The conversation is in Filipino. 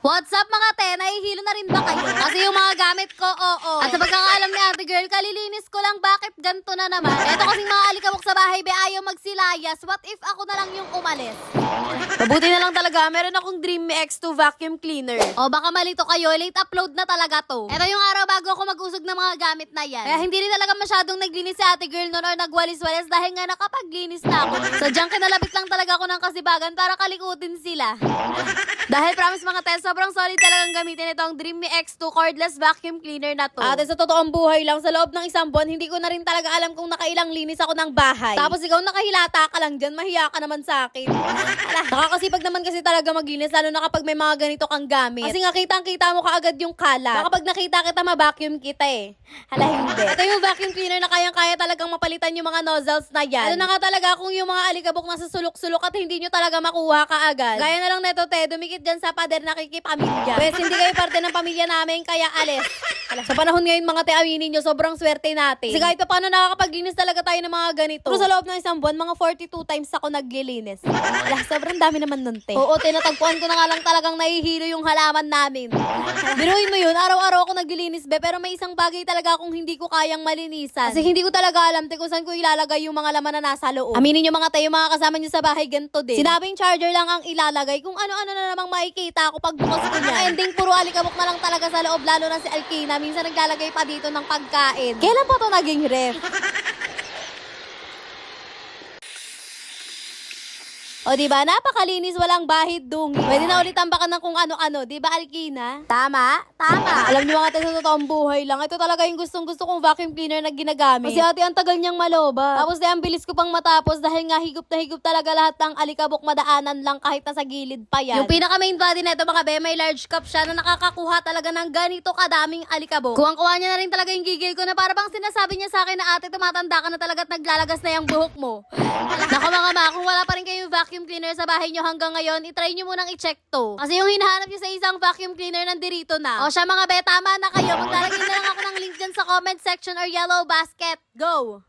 What's up mga te? Nahihilo na rin ba kayo? Kasi yung mga gamit ko, oo. At sa pagkakaalam ni ate girl, kalilinis ko lang bakit ganito na naman. Eto kasing mga alikabok sa bahay, be ayaw magsilayas. What if ako na lang yung umalis? Mabuti na lang talaga, meron akong Dreamy X2 vacuum cleaner. O baka malito kayo, late upload na talaga to. Eto yung araw bago ako mag-usog ng mga gamit na yan. Kaya hindi rin talaga masyadong naglinis si ate girl noon or nagwalis-walis dahil nga nakapaglinis na ako. So diyan kinalapit lang talaga ako ng kasibagan para kalikutin sila. Dahil promise mga te, sobrang solid talagang gamitin itong Dreamy X2 cordless vacuum cleaner na to. Ate, sa totoong buhay lang, sa loob ng isang buwan, hindi ko na rin talaga alam kung nakailang linis ako ng bahay. Tapos ikaw nakahilata ka lang dyan, mahiya ka naman sa akin. Nakakasipag naman kasi talaga maglinis, lalo na kapag may mga ganito kang gamit. Kasi nga kitang-kita mo kaagad yung kala. Baka pag nakita kita, ma-vacuum kita eh. Hala, hindi. Ito yung vacuum cleaner na kayang-kaya talagang mapalitan yung mga nozzles na yan. Ano na nga talaga kung yung mga alikabok nasa sulok-sulok at hindi nyo talaga makuha kaagad. Gaya na lang neto te, dumikit dyan sa pader nakikipamilya. Pwes, hindi kayo parte ng pamilya namin, kaya alis. Sa panahon ngayon mga te, aminin nyo, sobrang swerte natin. Kasi kahit pa paano nakakapaglinis talaga tayo ng mga ganito. Pero sa loob ng isang buwan, mga 42 times ako naglilinis. Sobrang dami naman nun te. Oo, tinatagpuan ko na nga lang talagang nahihilo yung halaman namin. Biruin mo yun, araw-araw ako naglilinis be, pero may isang bagay talaga akong hindi ko kayang malinisan. Kasi hindi ko talaga alam te kung saan ko ilalagay yung mga laman na nasa loob. Aminin nyo mga te, yung mga kasama nyo sa bahay ganito din. Sinabing charger lang ang ilalagay, kung ano-ano na namang makikita ako pag bukas ko niya. Ending puro alikabok na lang talaga sa loob, lalo na si Alkina. Minsan naglalagay pa dito ng pagkain. Kailan pa to naging ref? O diba, napakalinis, walang bahid dungi. Pwede na ulit tambakan ng kung ano-ano, diba Alkina? Tama? Tama. Alam niyo mga tayo sa totoong buhay lang, ito talaga yung gustong-gusto kong vacuum cleaner na ginagamit. Kasi ate, ang tagal niyang maloba. Tapos ang bilis ko pang matapos dahil nga higop na higop talaga lahat ng alikabok, madaanan lang kahit nasa gilid pa yan. Yung pinaka main body na ito mga be, may large cup siya na nakakakuha talaga ng ganito kadaming alikabok. Kuwang-kuha niya na rin talaga yung gigil ko na para bang sinasabi niya sa akin na ate, tumatanda ka na talaga at naglalagas na yung buhok mo. Naku mga ma, kung wala pa rin kayong vacuum cleaner sa bahay nyo hanggang ngayon, itry nyo munang i-check to. Kasi yung hinahanap nyo sa isang vacuum cleaner nandirito na. O siya mga be, tama na kayo. Maglalagay na lang ako ng link dyan sa comment section or yellow basket. Go!